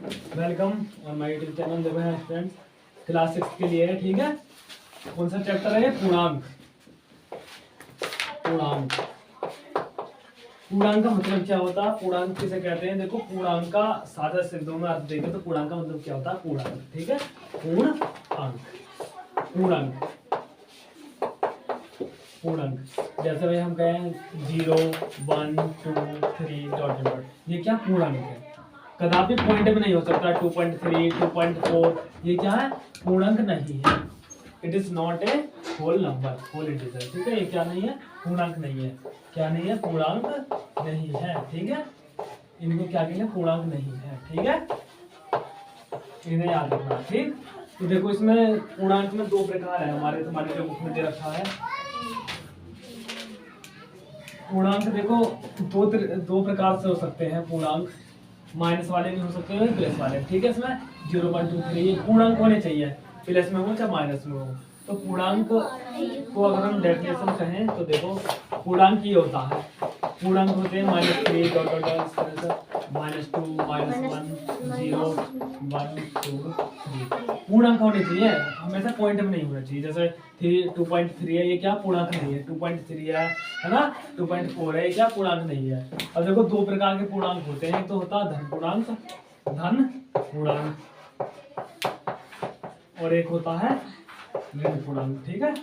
Welcome और my YouTube channel. देखो है स्टूडेंट्स, क्लास 6 के लिए है, ठीक है। कौन सा चैप्टर है ये? पूर्णांक। पूर्णांक पूर्णांक का मतलब क्या होता है? पूर्णांक किसे कहते हैं? देखो, पूर्णांक का सादा शब्दों में अर्थ देखें तो पूर्णांक का मतलब क्या होता है? पूर्णांक, ठीक है। पूर्णांक, पूर्णांक, पूर्णांक। जैसे भाई हम कहें 0, 1, 2, 3 डॉट डॉट, ये क्या पूर्णांक है? कदापि पॉइंट में नहीं हो सकता। 2.3, 2.4 ये क्या है? पूर्णांक नहीं है। It is not a whole number, whole integer, ठीक है। ये क्या नहीं है? पूर्णांक नहीं है। क्या नहीं है? पूर्णांक नहीं है, ठीक है। इनको क्या कहेंगे? पूर्णांक नहीं है, ठीक है। इन्हें याद रखना, ठीक। तो देखो, इसमें पूर्णांक में दो प्रकार है हमारे, तुम्हारे जो बुक में दे रखा है। पूर्णांक देखो दो प्रकार से हो सकते हैं पूर्णांक। माइनस वाले भी हो सकते हैं, प्लस वाले, ठीक है। इसमें 0.23 पूर्णांक होने चाहिए, प्लस में हो चाहे माइनस में हो। तो पूर्णांक को अगर हम डेफिनेशन कहें तो देखो, पूर्णांक ये होता है, पूर्णांक होते हैं -3 डॉट डॉट -2, -1, 0, 1, 2, 3 पूर्णांक होने चाहिए, हमेशा पॉइंट में नहीं होना चाहिए। जैसे 2.3 है, ये क्या पूर्णांक नहीं है। 2.3 है ना, 2.4 है, ये क्या पूर्णांक नहीं है। अब देखो, दो प्रकार के पूर्णांक होते हैं। एक तो होता है धन पूर्णांक, धन पूर्णांक, और एक होता है ऋण पूर्णांक, ठीक है।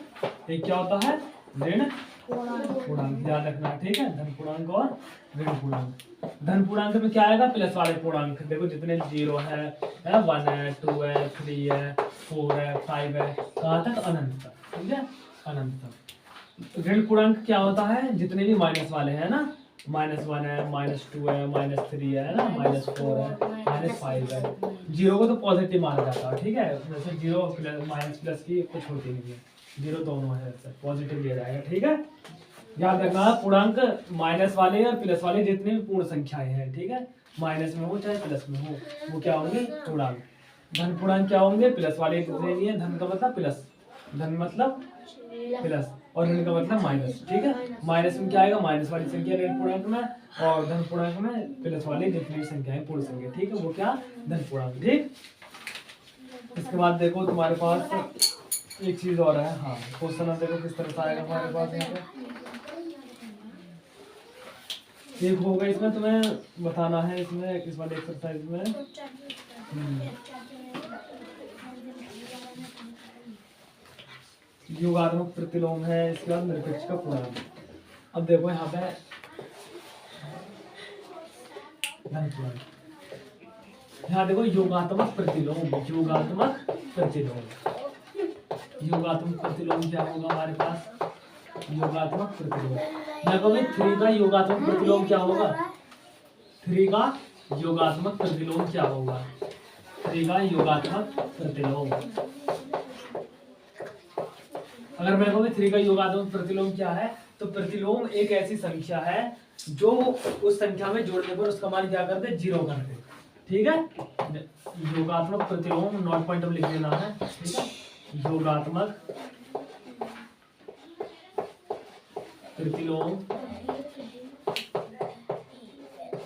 एक क्या होता है? ऋण पूर्णांक, याद रखना, ठीक है। धन पूर्णांक और ऋण पूर्णांक। धन पूर्णांक में क्या आएगा? प्लस वाले पूर्णांक। देखो, जितने 0 है, 1 है, 2 है, 3 है, 4 है, 5 है, कहाँ तक? अनंत तक, ठीक है, अनंत तक। ऋण पूर्णांक क्या होता है? जितने भी माइनस वाले हैं ना, -1 है, -2 है, -3 है ना, -4 है, -5 है। 0 को तो पॉजिटिव माना जाता है, ठीक है। जैसे 0 प्लस माइनस प्लस की कुछ होती नहीं है, 0 दोनों है, पॉजिटिव लिया जाएगा, ठीक है। याद रखना, पूर्णांक माइनस वाले और प्लस वाले जितने भी पूर्ण संख्याएं हैं, ठीक है, माइनस में हो चाहे प्लस में हो, वो क्या होंगे? पूर्णांक। धन पूर्णांक क्या होंगे? प्लस वाले जितने भी हैं, धन का मतलब प्लस, धन मतलब प्लस, और ऋण का मतलब माइनस, ठीक है। माइनस में क्या आएगा? माइनस वाली संख्या ऋण पूर्णांक में, और धन पूर्णांक में प्लस वाली जितनी भी संख्याएं पूर्ण संख्या, ठीक है, वो क्या? धन पूर्णांक, ठीक। इसके बाद देखो, तुम्हारे पास एक चीज और है। हाँ, क्वेश्चन अब देखो किस तरह से आएगा हमारे पास। यहाँ पे एक होगा, इसमें तुम्हें बताना है, इसमें इस वाले एक्सरसाइज में योगात्मक प्रतिलोम है, इसके बाद निरपेक्ष का पूर्णांक। अब देखो यहाँ पे धन पूर्णांक, यहाँ देखो योगात्मक प्रतिलोम, योगात्मक प्रतिलोम, योगात्मक प्रतिलोम क्या होगा हमारे पास? योगात्मक प्रतिलोम देखो भाई, 3 का योगात्मक प्रतिलोम क्या होगा? 3 का योगात्मक प्रतिलोम क्या होगा? 3 का योगात्मक प्रतिलोम, अगर मैं कहूँ 3 का योगात्मक प्रतिलोम क्या है, तो प्रतिलोम एक ऐसी संख्या है जो उस संख्या में जोड़ने पर उसका मान क्या करते? 0 करते, ठीक है। योगात्मक प्रतिलोम, नोट पॉइंट लिख देना है, ठीक है। योगात्मक प्रतिलोम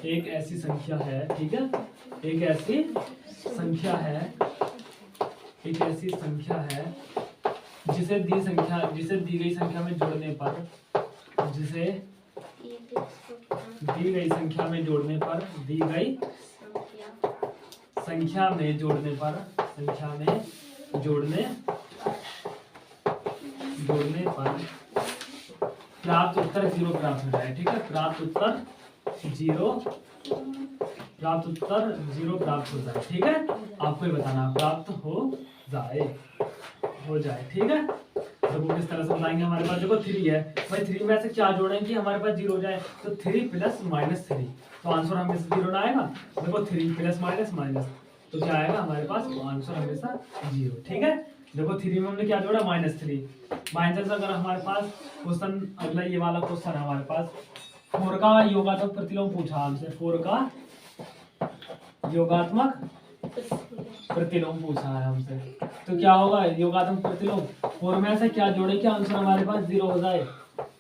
एक ऐसी संख्या है, ठीक है, एक ऐसी संख्या है, एक ऐसी संख्या है जिसे दी गई संख्या में जोड़ने पर, जिसे दी गई संख्या में जोड़ने पर, दी गई संख्या में जोड़ने पर, संख्या में जोड़ने पर प्राप्त उत्तर 0 प्राप्त हो जाए, ठीक है। प्राप्त उत्तर 0 प्राप्त हो जाए, ठीक है। आपको ही बताना, प्राप्त हो जाए, ठीक है। तो वो किस तरह से बताएंगे? हमारे पास देखो 3 है भाई, 3 में से क्या जोड़ें कि हमारे पास 0 हो जाए? तो 3 प्लस -3, तो आंसर हमेशा 0 ना आएगा। देखो 3 प्लस माइनस, तो क्या आएगा हमारे पास? आंसर हमेशा 0, ठीक है। देखो 3 में हमने क्या जोड़ा? -3, माइनस। अगर हमारे पास क्वेश्चन अगला ये वाला क्वेश्चन है हमारे पास, 4 का योगात्मक प्रतिलोम पूछा हमसे, 4 का योगात्मक प्रतिलोम पूछा है हमसे, तो क्या होगा? योगात्मक प्रतिलोम 4 में से क्या जोड़े कि आंसर हमारे पास 0 हो जाए,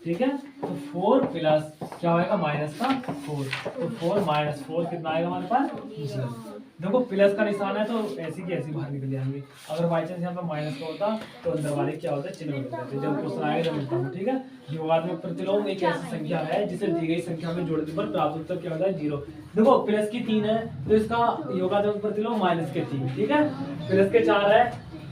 ठीक है। तो 4 प्लस क्या होगा? -4, तो 4 - 4 कितना आएगा हमारे पास? 0। देखो प्लस का निशान है तो ऐसी की ऐसी बाहर निकल जाएंगे। अगर बाई चांस यहाँ पे माइनस का होता तो अंदर वाले क्या होता है, चिन्ह बदल जाते। जब क्वेश्चन आएगा जब बताऊँ, ठीक है। योगात्मक प्रतिलोम एक ऐसी संख्या है जिसे दी गई संख्या में जोड़ने पर प्राप्त उत्तर क्या होता है, 0। देखो प्लस की 3 है तो इसका योगात्मक प्रतिलोम माइनस के 3, ठीक है। प्लस के 4 है,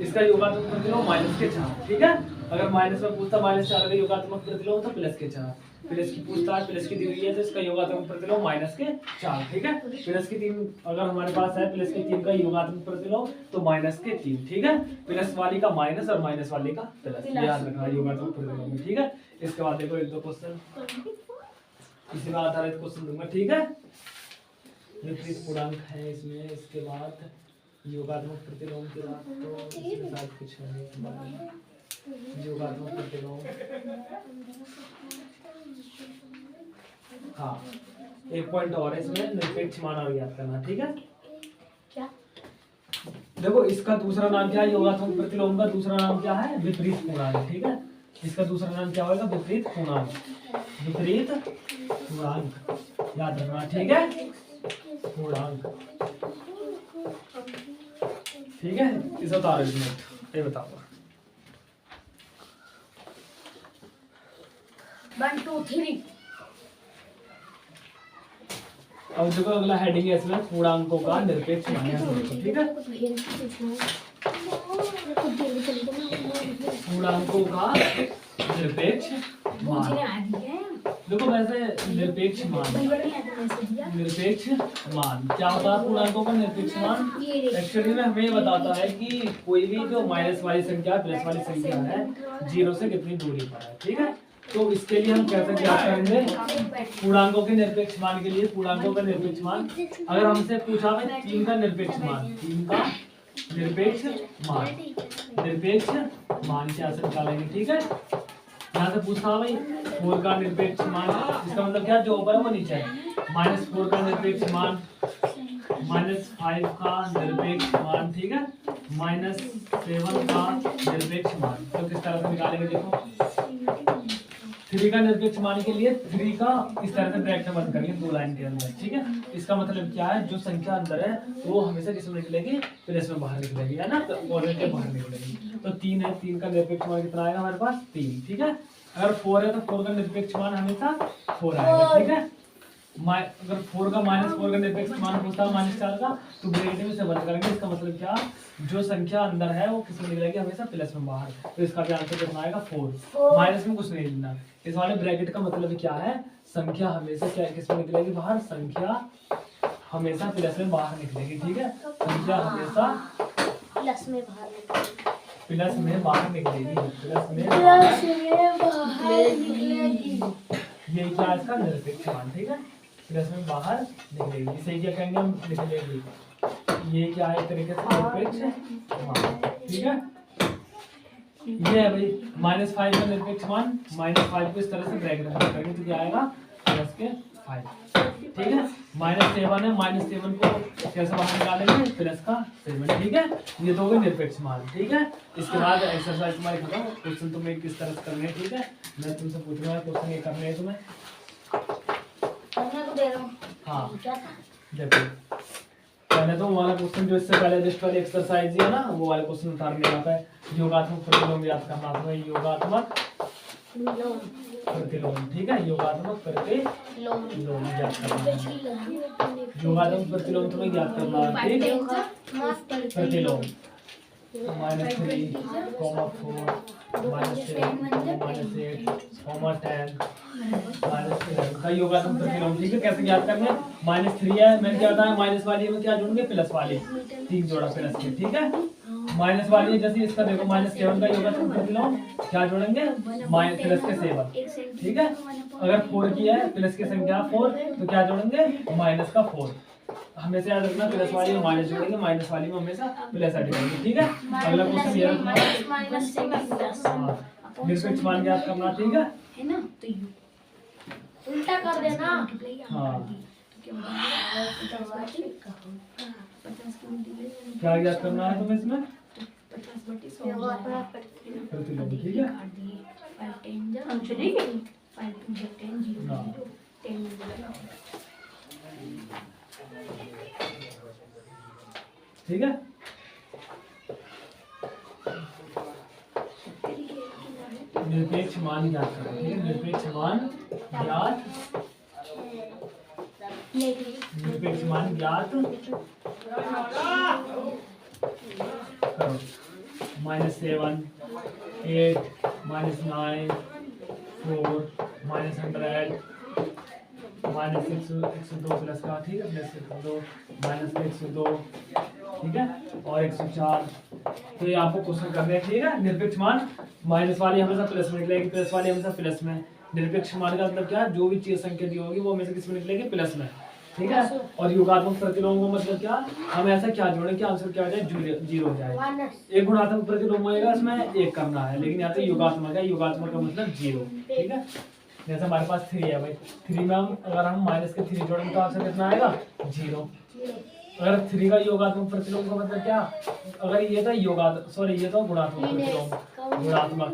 इसका योगात्मक प्रतिलोम माइनस के 4, ठीक है। अगर माइनस में पूछता माइनस 4 का योगात्मक प्रतिलोम तो प्लस के 4, प्लस की पूछता है प्लस की दी हुई है तो इसका योगात्मक प्रतिलोम माइनस के 4, ठीक है। प्लस की 3 अगर हमारे पास है, प्लस की 3 का योगात्मक प्रतिलोम तो माइनस के 3, ठीक है। प्लस वाली का माइनस और माइनस वाले का प्लस, याद रखना योगात्मक प्रतिलोम में, ठीक है। इसके बाद देखो एक दो क्वेश्चन इसी पर आधारित क्वेश्चन दूंगा, ठीक है। विपरीत पूर्णांक है इसमें, इसके बाद योगात्मक प्रतिलोम के बाद तो इसके साथ कुछ है योगात्मक प्रतिलोम। हाँ, एक पॉइंट और है इसमें, निरपेक्ष मान और याद करना, ठीक है। क्या? देखो इसका दूसरा नाम क्या है, योगात्मक प्रतिलोम का दूसरा नाम क्या है, विपरीत पूर्णांक, ठीक है। इसका दूसरा नाम क्या होगा, विपरीत पूर्णांक, विपरीत पूर्णांक याद रखना, ठीक है। पूर्णांक, ठीक है। इस उतारो इसमें ये बताओ 1 2 3। अब देखो अगला हेडिंग है इसमें पूर्णांकों का निरपेक्ष मान, ठीक है। पूर्णांकों का निरपेक्ष मान, देखो वैसे निरपेक्ष मान, निरपेक्ष मान क्या होता है, पूर्णांकों का निरपेक्ष मान एक्चुअली में हमें बताता है कि कोई भी जो माइनस वाली संख्या प्लस वाली संख्या है 0 से कितनी दूरी पर है, ठीक है। तो इसके लिए हम कैसे ज्ञात करेंगे, पूर्णांकों के निरपेक्ष मान के लिए पूर्णांकों का निरपेक्ष मान, अगर हमसे पूछा है 3 का निरपेक्ष मान, 3 का निरपेक्ष मान, निरपेक्ष मान क्या से निकालेंगे, ठीक है। यहाँ से पूछा भाई 4 का निरपेक्ष मान, इसका मतलब क्या, जो ऊपर है वो नीचे है। -4 का निरपेक्ष मान, -5 का निरपेक्ष मान, ठीक है। -7 का निरपेक्ष मान, तो किस तरह से निकालेंगे, देखो 3 का निरपेक्ष मान के लिए 3 का इस तरह से ब्रैकेट में बंद करेंगे 2 लाइन के अंदर, ठीक है। इसका मतलब क्या है, जो संख्या अंदर है वो हमेशा किस में निकलेगी, प्लस में बाहर निकलेगी, है ना, तो पॉजिटिव बाहर निकलेगी। तो 3 है, 3 का निरपेक्ष मान कितना आएगा हमारे पास, 3, ठीक है। अगर 4 है तो 4 का निरपेक्ष मान हमेशा 4 आएगा, ठीक है। अगर 4 का -4 का निरपेक्ष मान पूछता है -4 का तो ब्रैकेट में से बंद करेंगे। इसका मतलब क्या, जो संख्या अंदर है वो किस में निकलेगी, हमेशा प्लस में बाहर। तो इसका भी आंसर कितना आएगा, 4। माइनस में कुछ नहीं लिखना। इस वाले ब्रैकेट का मतलब क्या है, संख्या हमेशा क्या किस में निकलेगी, बाहर, संख्या हमेशा प्लस में बाहर निकलेगी, ठीक है। संख्या हमेशा प्लस में बाहर निकलेगी, प्लस में बाहर निकलेगी, प्लस में बाहर निकलेगी। ये क्या है इसका निरपेक्ष मान, ठीक है। प्लस में बाहर निकलेगी, इसे क्या कहेंगे हम, निकलेगी। ये क्या है, एक तरीके से निरपेक्ष मान, ठीक है। ये है भाई -5 का निरपेक्ष मान, -5 को इस तरह से ब्रैकेट में करेंगे तो क्या आएगा, प्लस के 5, ठीक है। -7 है, -7 को कैसे बाहर निकालेंगे, प्लस का 7, ठीक है। ये तो हो गए निरपेक्ष मान, ठीक है। इसके बाद एक्सरसाइज तुम्हारी खत्म, क्वेश्चन तुम्हें किस तरह से करने हैं, ठीक है। मैं तुमसे पूछ रहा हूँ क्वेश्चन ये करने हैं तुम्हें, करने को दे रहा हूँ। हाँ क्या था, देखो पहले तो वो वाला क्वेश्चन जो इससे पहले लिस्ट वाली एक्सरसाइज है ना, वो वाले क्वेश्चन उतारने आता है। योगात्मक प्रतिलोम याद करना था, योगात्मक प्रतिलोम, ठीक है। योगात्मक प्रतिलोम याद करना है, योगात्मक प्रतिलोम तुम्हें याद करना है, ठीक है। प्रतिलोम -3, -4, -7, -8, -10, का योगात्मक प्रतिलोम, ठीक है। कैसे याद करना है, -3 है, मैंने क्या बताया, माइनस वाली में क्या जोड़ेंगे, प्लस वाली, 3 जोड़ा प्लस के, ठीक है। माइनस वाली जैसे इसका देखो -7 का योगात्मक प्रतिलोम क्या जोड़ेंगे, प्लस के 7, ठीक है। अगर 4 की है, प्लस की संख्या 4 तो क्या जोड़ेंगे, माइनस का 4। हमेशा याद रखना, प्लस वाली में माइनस जोड़ेंगे, माइनस वाली में हमेशा प्लस ऐड करेंगे, ठीक है। अगला क्वेश्चन ये निरपेक्ष मान याद करना, ठीक है ना, तो उल्टा कर देना, हाँ। क्या याद करना है तुम्हें इसमें, प्रतिलोम, ठीक है। ठीक है। निरपेक्ष मान ज्ञात करो, ठीक है। निरपेक्ष मान ज्ञात, निरपेक्ष मान ज्ञात करो। -7, 8, -9, 4, -100, -102 प्लस का, ठीक है, प्लस 102, -102, ठीक है, और 104। तो ये आपको क्वेश्चन करने हैं, ठीक है। निरपेक्ष मान माइनस वाली हमेशा प्लस में निकलेगी, प्लस वाली हमेशा प्लस में। निरपेक्ष मान का मतलब क्या है, जो भी चीज संख्या दी होगी वो हमेशा किस में निकलेगी, प्लस में, ठीक है। और योगात्मक प्रतिलोम को मतलब क्या, हम ऐसा क्या जोड़ें कि आंसर क्या हो जाए, 0 हो जाए। एक गुणात्मक प्रतिलोम होएगा, इसमें 1 करना है, लेकिन यहाँ तो योगात्मक है, योगात्मक का मतलब 0, ठीक है। जैसे हमारे पास 3 है भाई, 3 में हम अगर हम माइनस के 3 जोड़ेंगे तो आंसर कितना आएगा, 0। अगर 3 का योगात्मक प्रतिलोम का मतलब क्या, अगर ये था ये तो गुणात्मक प्रतिलोम, गुणात्मक।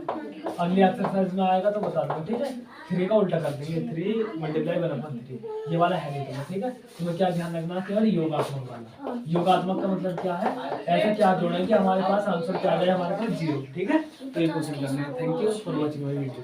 अगली एक्सरसाइज में आएगा तो बता दो, ठीक है। 3 का उल्टा कर देंगे, 3 × 1/3, ये वाला है नहीं तुम्हें, ठीक है। तुम्हें क्या ध्यान रखना, केवल योगात्मक वाला। योगात्मक का मतलब क्या है, ऐसा क्या जोड़ेंगे हमारे पास आंसर क्या आ जाए, हमारे पास 0, ठीक है। तो ये क्वेश्चन करना है। Thank you for watching my video.